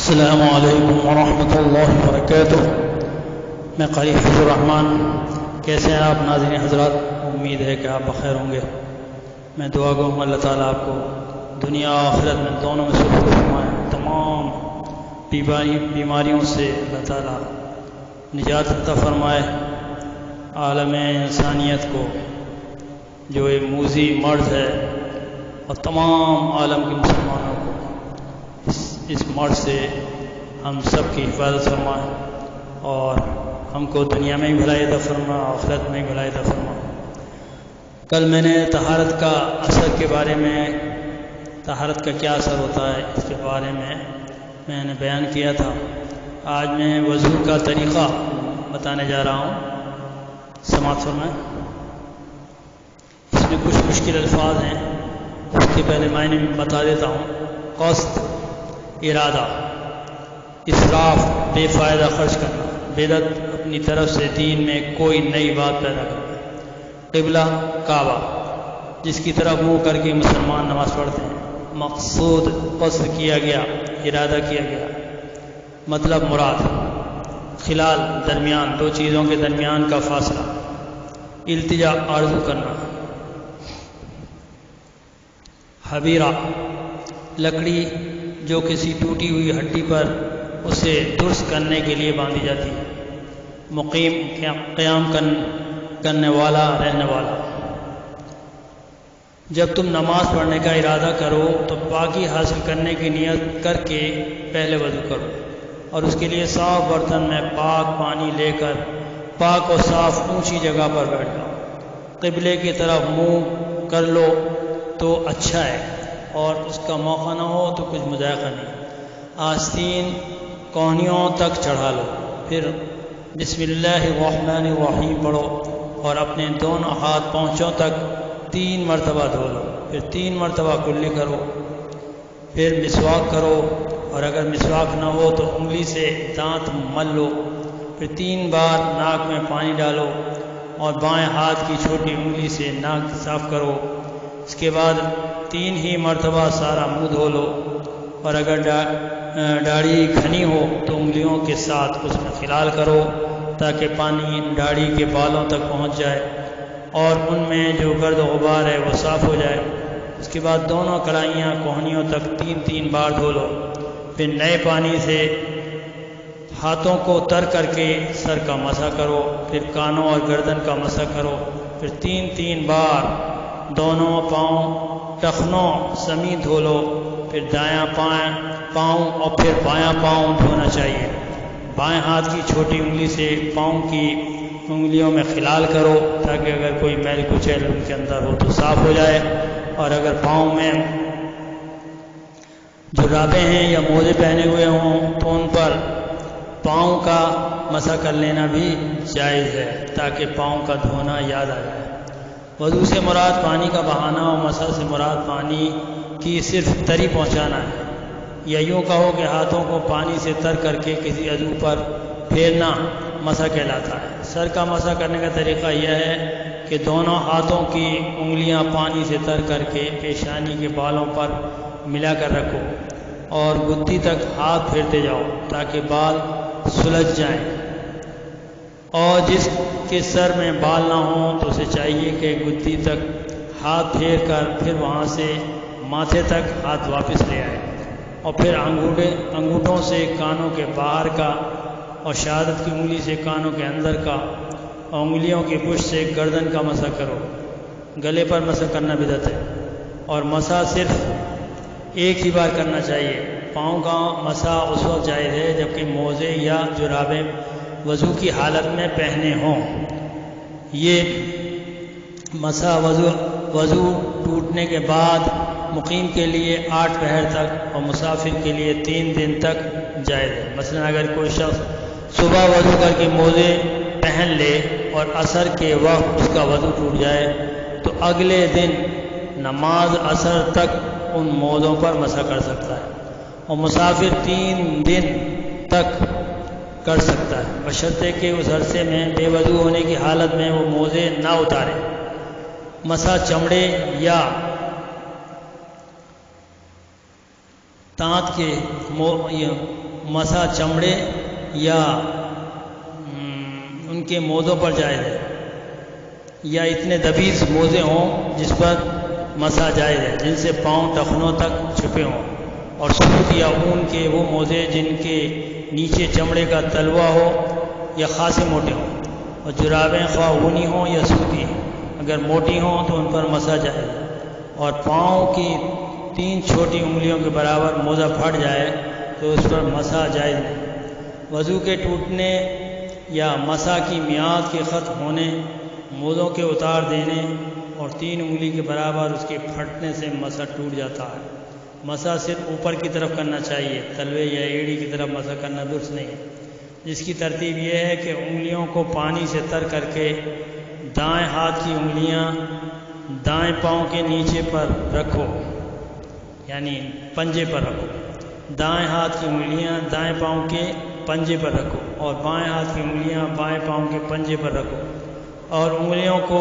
السلام علیکم ورحمۃ اللہ وبرکاتہ۔ میں قاری حفیظ الرحمان۔ کیسے ہیں آپ ناظرین حضرات؟ امید ہے کہ آپ بخیر ہوں گے۔ میں دعا گو ہوں اللہ تعالیٰ آپ کو دنیا و آخرت میں دونوں میں سرور فرمائے، تمام بیماریوں سے اللہ تعالیٰ نجات عطا فرمائے۔ عالم انسانیت کو جو ایک موذی مرض ہے اور تمام عالم کے مسلمانوں کو اس مرض سے ہم سب کی حفاظت فرمائے اور ہم کو دنیا میں ہی بھلائی عطا فرمائے، آخرت میں ہی بھلائی عطا فرمائے۔ کل میں نے طہارت کا اثر کے بارے میں، طہارت کا کیا اثر ہوتا ہے اس کے بارے میں نے بیان کیا تھا۔ آج میں وضو کا طریقہ بتانے جا رہا ہوں، سماعت فرمائیں۔ اس میں کچھ مشکل الفاظ ہیں، اس کے پہلے معنی میں بتا دیتا ہوں۔ قصد، ارادہ، اسراف، بے فائدہ خرچ کرنا، بدعت، اپنی طرف سے دین میں کوئی نئی بات پیدا کرنا۔ قبلہ، کعبہ، جس کی طرف منہ کر کے مسلمان نماز پڑھتے ہیں۔ مقصود، قصد کیا گیا، ارادہ کیا گیا، مطلب مراد۔ خلال، درمیان، دو چیزوں کے درمیان کا فاصلہ۔ التجا، آرزو کرنا۔ حبیرہ، لکڑی جو کسی ٹوٹی ہوئی ہڈی پر اسے درست کرنے کے لیے باندھی جاتی ہے۔ مقیم، قیام کرنے والا، رہنے والا۔ جب تم نماز پڑھنے کا ارادہ کرو تو پاکی حاصل کرنے کی نیت کر کے پہلے وضو کرو اور اس کے لیے صاف برتن میں پاک پانی لے کر پاک اور صاف اونچی جگہ پر بیٹھ جاؤ۔ قبلے کی طرف منہ کر لو تو اچھا ہے، اور اس کا موقع نہ ہو تو کچھ مذائقہ نہیں۔ آستین کوہنیوں تک چڑھا لو، پھر بسم اللہ الرحمن الرحیم پڑھو اور اپنے دونوں ہاتھ پاؤں تک 3 مرتبہ دھو لو، پھر 3 مرتبہ کلی کرو، پھر مسواک کرو، اور اگر مسواک نہ ہو تو انگلی سے دانت مل لو، پھر 3 بار ناک میں پانی ڈالو اور بائیں ہاتھ کی چھوٹی انگلی سے ناک صاف کرو۔ اس کے بعد 3 ہی مرتبہ سارا منہ دھو لو، اور اگر داڑھی گھنی ہو تو انگلیوں کے ساتھ اس میں خلال کرو تاکہ پانی داڑھی کے بالوں تک پہنچ جائے اور ان میں جو گرد و غبار ہے وہ صاف ہو جائے۔ اس کے بعد دونوں کڑائیاں کوہنیوں تک 3 بار دھو لو، پھر نئے پانی سے ہاتھوں کو تر کر کے سر کا مسح کرو، پھر کانوں اور گردن کا مسح کرو، پھر 3 بار دونوں پاؤں ٹخنوں سمیت دھو لو، پھر دایاں پاؤں اور پھر بایاں پاؤں دھونا چاہیے۔ بائیں ہاتھ کی چھوٹی انگلی سے پاؤں کی انگلیوں میں خلال کرو تاکہ اگر کوئی میل کچیل ان کے اندر ہو تو صاف ہو جائے، اور اگر پاؤں میں جرابیں ہیں یا موزے پہنے ہوئے ہوں تو ان پر پاؤں کا مسح کر لینا بھی جائز ہے تاکہ پاؤں کا دھونا یاد آ جائے۔ وضو سے مراد پانی کا بہانا اور مسح سے مراد پانی کی صرف تری پہنچانا ہے، یا یوں کہو کہ ہاتھوں کو پانی سے تر کر کے کسی عضو پر پھیرنا مسح کہلاتا ہے۔ سر کا مسح کرنے کا طریقہ یہ ہے کہ دونوں ہاتھوں کی انگلیاں پانی سے تر کر کے پیشانی کے بالوں پر ملا کر رکھو اور گدی تک ہاتھ پھیرتے جاؤ تاکہ بال سلجھ جائیں، اور جس کے سر میں بال نہ ہوں تو اسے چاہیے کہ گدی تک ہاتھ پھیر کر پھر وہاں سے ماتھے تک ہاتھ واپس لے آئے، اور پھر انگوٹھوں سے کانوں کے باہر کا اور شہادت کی انگلی سے کانوں کے اندر کا اور انگلیوں کی پشت سے گردن کا مسح کرو۔ گلے پر مسح کرنا بدعت ہے، اور مسح صرف ایک ہی بار کرنا چاہیے۔ پاؤں کا مسح اس وقت جائز ہے جبکہ موزے یا جرابیں وضو کی حالت میں پہنے ہوں۔ یہ مسح وضو ٹوٹنے کے بعد مقیم کے لیے 8 پہر تک اور مسافر کے لیے 3 دن تک جائز ہے۔ مثلا اگر کوئی شخص صبح وضو کر کے موزے پہن لے اور عصر کے وقت اس کا وضو ٹوٹ جائے تو اگلے دن نماز عصر تک ان موزوں پر مسح کر سکتا ہے، اور مسافر 3 دن تک کر سکتا ہے، بشرطے کہ اس عرصے میں بے وضو ہونے کی حالت میں وہ موزے نہ اتارے۔ مسح چمڑے یا دانت کے مسا چمڑے یا ان کے موزوں پر جائز ہے، یا اتنے دبیز موزے ہوں جس پر مسا جائز ہے، جن سے پاؤں ٹخنوں تک چھپے ہوں، اور سوت یا اون کے وہ موزے جن کے نیچے چمڑے کا تلوا ہو یا خاصے موٹے ہوں، اور جرابیں خواہ اونی ہوں یا سوتی، اگر موٹی ہوں تو ان پر مسا جائز ہے، اور پاؤں کی 3 چھوٹی انگلیوں کے برابر موزہ پھٹ جائے تو اس پر مسا جائز نہیں۔ وضو کے ٹوٹنے یا مسا کی میعاد کے ختم ہونے، موزوں کے اتار دینے اور 3 انگلی کے برابر اس کے پھٹنے سے مسا ٹوٹ جاتا ہے۔ مسا صرف اوپر کی طرف کرنا چاہیے، تلوے یا ایڑی کی طرف مسا کرنا درست نہیں ہے، جس کی ترتیب یہ ہے کہ انگلیوں کو پانی سے تر کر کے دائیں ہاتھ کی انگلیاں دائیں پاؤں کے نیچے پر رکھو، یعنی پنجے پر رکھو، دائیں ہاتھ کی انگلیاں دائیں پاؤں کے پنجے پر رکھو، اور بائیں ہاتھ کی انگلیاں بائیں پاؤں کے پنجے پر رکھو، اور انگلیوں کو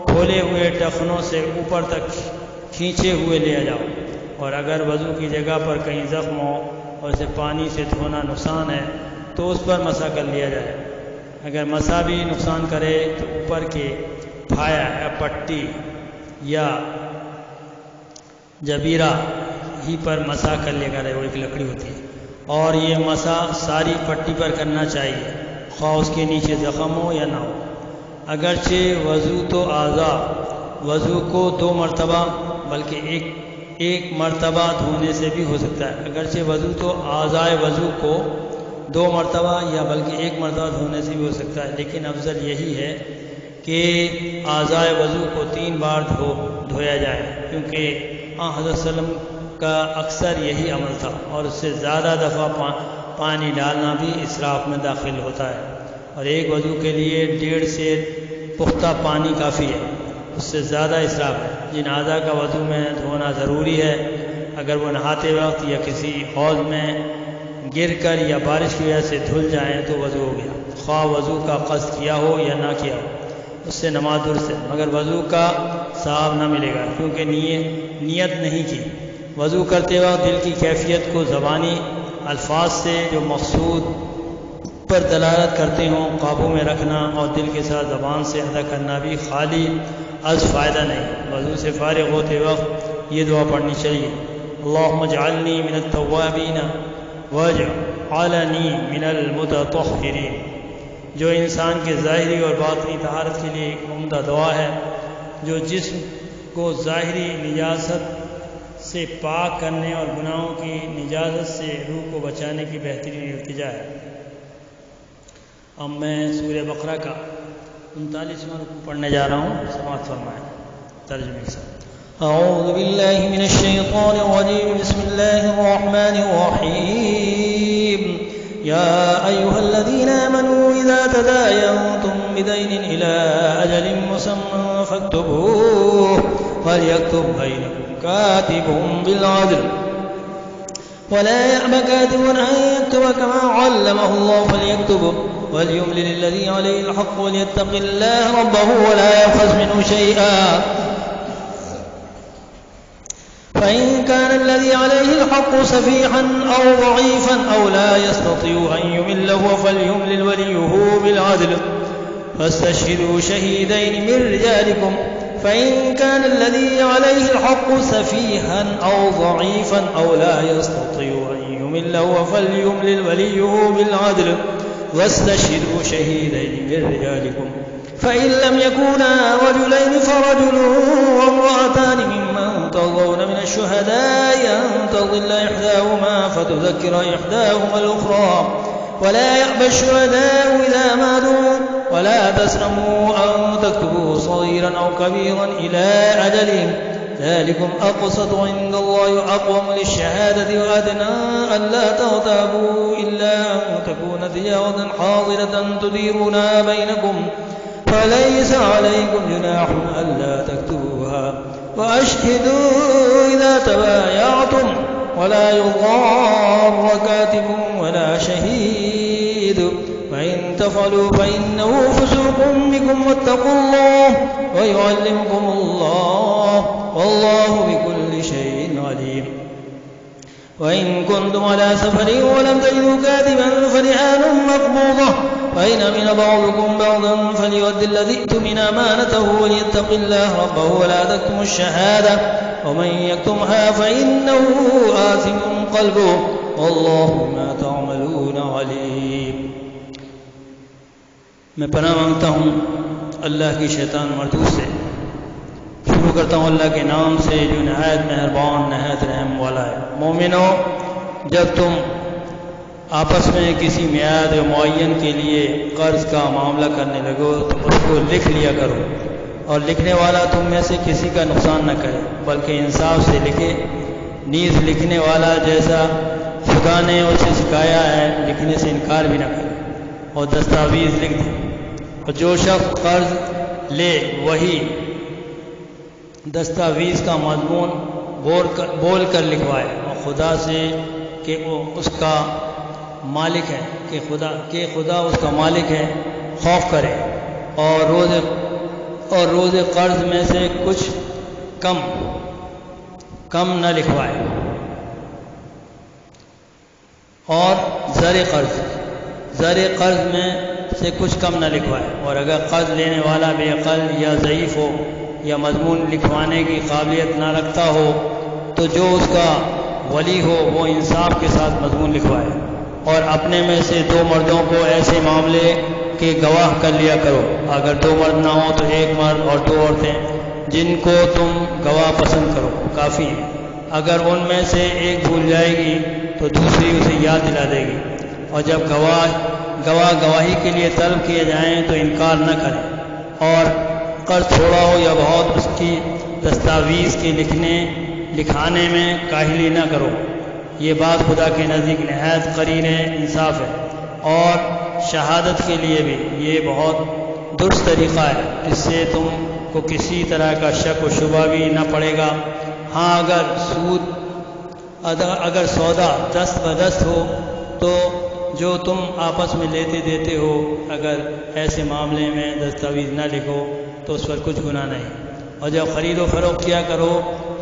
کھولے ہوئے ٹخنوں سے اوپر تک کھینچے ہوئے لے جاؤ، اور اگر وضو کی جگہ پر کہیں زخم ہو اور اسے پانی سے دھونا نقصان ہے تو اس پر مسا کر لیا جائے۔ اگر مسا بھی نقصان کرے تو اوپر کے پھایا یا پٹی یا جبیرہ ہی پر مسا کر لیا کرے، وہ ایک لکڑی ہوتی ہے، اور یہ مسا ساری پٹی پر کرنا چاہیے، خواہ اس کے نیچے زخم ہو یا نہ ہو۔ اگرچہ وضو تو اعضاء وضو کو 2 مرتبہ بلکہ ایک مرتبہ دھونے سے بھی ہو سکتا ہے، اگرچہ وضو تو اعضاء وضو کو 2 مرتبہ یا بلکہ 1 مرتبہ دھونے سے بھی ہو سکتا ہے، لیکن افضل یہی ہے کہ اعضاء وضو کو 3 بار دھویا جائے، کیونکہ حضرت صلی اللہ علیہ وسلم کا اکثر یہی عمل تھا، اور اس سے زیادہ دفعہ پانی ڈالنا بھی اسراف میں داخل ہوتا ہے، اور ایک وضو کے لیے 1.5 سیر پختہ پانی کافی ہے، اس سے زیادہ اسراف ہے۔ جن اعضاء کا وضو میں دھونا ضروری ہے، اگر وہ نہاتے وقت یا کسی حوض میں گر کر یا بارش کی وجہ سے دھل جائیں تو وضو ہو گیا، خواہ وضو کا قصد کیا ہو یا نہ کیا ہو، اس سے نماز درست ہے، مگر وضو کا ثواب نہ ملے گا کیونکہ نیت نہیں کی۔ وضو کرتے وقت دل کی کیفیت کو زبانی الفاظ سے جو مقصود پر دلالت کرتے ہوں قابو میں رکھنا، اور دل کے ساتھ زبان سے ادا کرنا بھی خالی از فائدہ نہیں۔ وضو سے فارغ ہوتے وقت یہ دعا پڑھنی چاہیے: اللہم اجعلنی من التوابین واجعلنی من المتطہرین، جو انسان کے ظاہری اور باطنی طہارت کے لیے ایک عمدہ دعا ہے، جو جسم کو ظاہری نجاست سے پاک کرنے اور گناہوں کی نجاست سے روح کو بچانے کی بہترین التجا ہے۔ اب میں سورہ بقرہ کا 39واں رکوع پڑھنے جا رہا ہوں، سماعت فرمائیں ترجمے کے ساتھ۔ اعوذ باللہ من الشیطان الرجیم، بسم اللہ الرحمن الرحیم۔ یا ایھا الذین آمنوا اذا تداینتم بدین الی اجل مسمى فاکتبوه وليكتب بینکم کاتب بالعدل ولا يأبى كاتب أن يكتب كما علمه الله فليكتب وليملل الذي عليه الحق وليتق الله ربه ولا يبخس منه شيئا فإن كان الذي عليه الحق سفيحا أو ضعيفا أو لا يستطيع أن يمل فليملل وليه بالعدل فاستشهدوا شهيدين من رجالكم فإن كان الذي عليه الحق سفيها أو ضعيفا أو لا يستطيع أن يمل فليملل وليه بالعدل واستشهدوا شهيدين من رجالكم فإن لم يكونا رجلين فرجل وامرأتان ممن ترضون من الشهداء أن تضل إحداهما فتذكر إحداهما الأخرى ولا يأبى الشهداء إذا ما دعوا ولا تسأموا أن تكتبوا صغيرا أو كبيرا إلى أجلهم ذلكم أقسط عند الله أقوم للشهادة وأدنى ألا ترتابوا إلا أن تكون تجارة حاضرة تديرونها بينكم فليس عليكم جناح ألا تكتبوها وأشهدوا إذا تبايعتم ولا يضار كاتب ولا شهيد فإن تفعلوا فإنه فسوق بكم واتقوا الله ويعلمكم الله والله بكل شيء عليم وإن كنتم على سفر ولم تجدوا كاتبا فرهان مقبوضة فإن أمن بعضكم بعضا فليؤد الذي اؤتمن أمانته وليتق الله ربه ولا تكتموا الشهادة ومن يكتمها فإنه آثم قلبه والله بما تعملون عليم. میں پناہ مانگتا ہوں اللہ کی شیطان مردود سے. شروع کرتا ہوں اللہ کے نام سے جو نہایت مہربان نہایت رحم والا ہے. مومنو، جب تم آپس میں کسی میعاد معین کے لیے قرض کا معاملہ کرنے لگو تو اس کو لکھ لیا کرو، اور لکھنے والا تم میں سے کسی کا نقصان نہ کرے بلکہ انصاف سے لکھے. نیز لکھنے والا جیسا خدا نے اسے سکھایا ہے لکھنے سے انکار بھی نہ کرے اور دستاویز لکھ دے. اور جو شخص قرض لے وہی دستاویز کا مضمون بول کر لکھوائے اور خدا سے کہ وہ اس کا مالک ہے، کہ خدا اس کا مالک ہے خوف کرے، اور روز قرض میں سے کچھ کم نہ لکھوائے. اور زر قرض میں سے کچھ کم نہ لکھوائے. اور اگر قرض لینے والا بے عقل یا ضعیف ہو یا مضمون لکھوانے کی قابلیت نہ رکھتا ہو تو جو اس کا ولی ہو وہ انصاف کے ساتھ مضمون لکھوائے. اور اپنے میں سے 2 مردوں کو ایسے معاملے کے گواہ کر لیا کرو. اگر 2 مرد نہ ہوں تو 1 مرد اور 2 عورتیں جن کو تم گواہ پسند کرو کافی ہے. اگر ان میں سے ایک بھول جائے گی تو دوسری اسے یاد دلا دے گی. اور جب گواہی کے لیے طلب کیے جائیں تو انکار نہ کریں. اور قرض تھوڑا ہو یا بہت اس کی دستاویز کے لکھانے میں کاہلی نہ کرو. یہ بات خدا کے نزدیک نہایت قریب انصاف ہے. اور شہادت کے لیے بھی یہ بہت درست طریقہ ہے، اس سے تم کو کسی طرح کا شک و شبہ بھی نہ پڑے گا. ہاں اگر سودا دست بدست ہو تو جو تم آپس میں لیتے دیتے ہو اگر ایسے معاملے میں دستاویز نہ لکھو تو اس پر کچھ گناہ نہیں. اور جب خرید و فروخت کیا کرو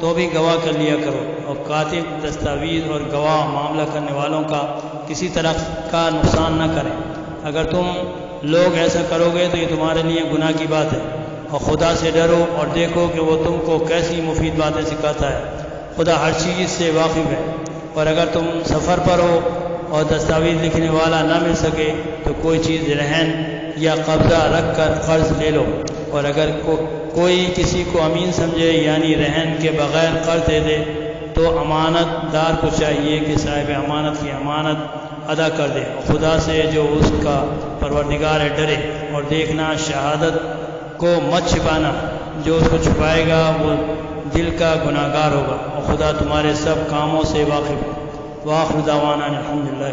تو بھی گواہ کر لیا کرو. اور کاتب دستاویز اور گواہ معاملہ کرنے والوں کا کسی طرح کا نقصان نہ کریں. اگر تم لوگ ایسا کرو گے تو یہ تمہارے لیے گناہ کی بات ہے. اور خدا سے ڈرو اور دیکھو کہ وہ تم کو کیسی مفید باتیں سکھاتا ہے. خدا ہر چیز سے واقف ہے. اور اگر تم سفر پر ہو اور دستاویز لکھنے والا نہ مل سکے تو کوئی چیز رہن یا قبضہ رکھ کر قرض لے لو. اور اگر کوئی کسی کو امین سمجھے یعنی رہن کے بغیر قرض دے دے تو امانت دار کو چاہیے کہ صاحب امانت کی امانت ادا کر دے. خدا سے جو اس کا پروردگار ہے ڈرے. اور دیکھنا شہادت کو مت چھپانا، جو اس کو چھپائے گا وہ دل کا گناہگار ہوگا. اور خدا تمہارے سب کاموں سے واقف ہے. وآخر دعوانا الحمدللہ.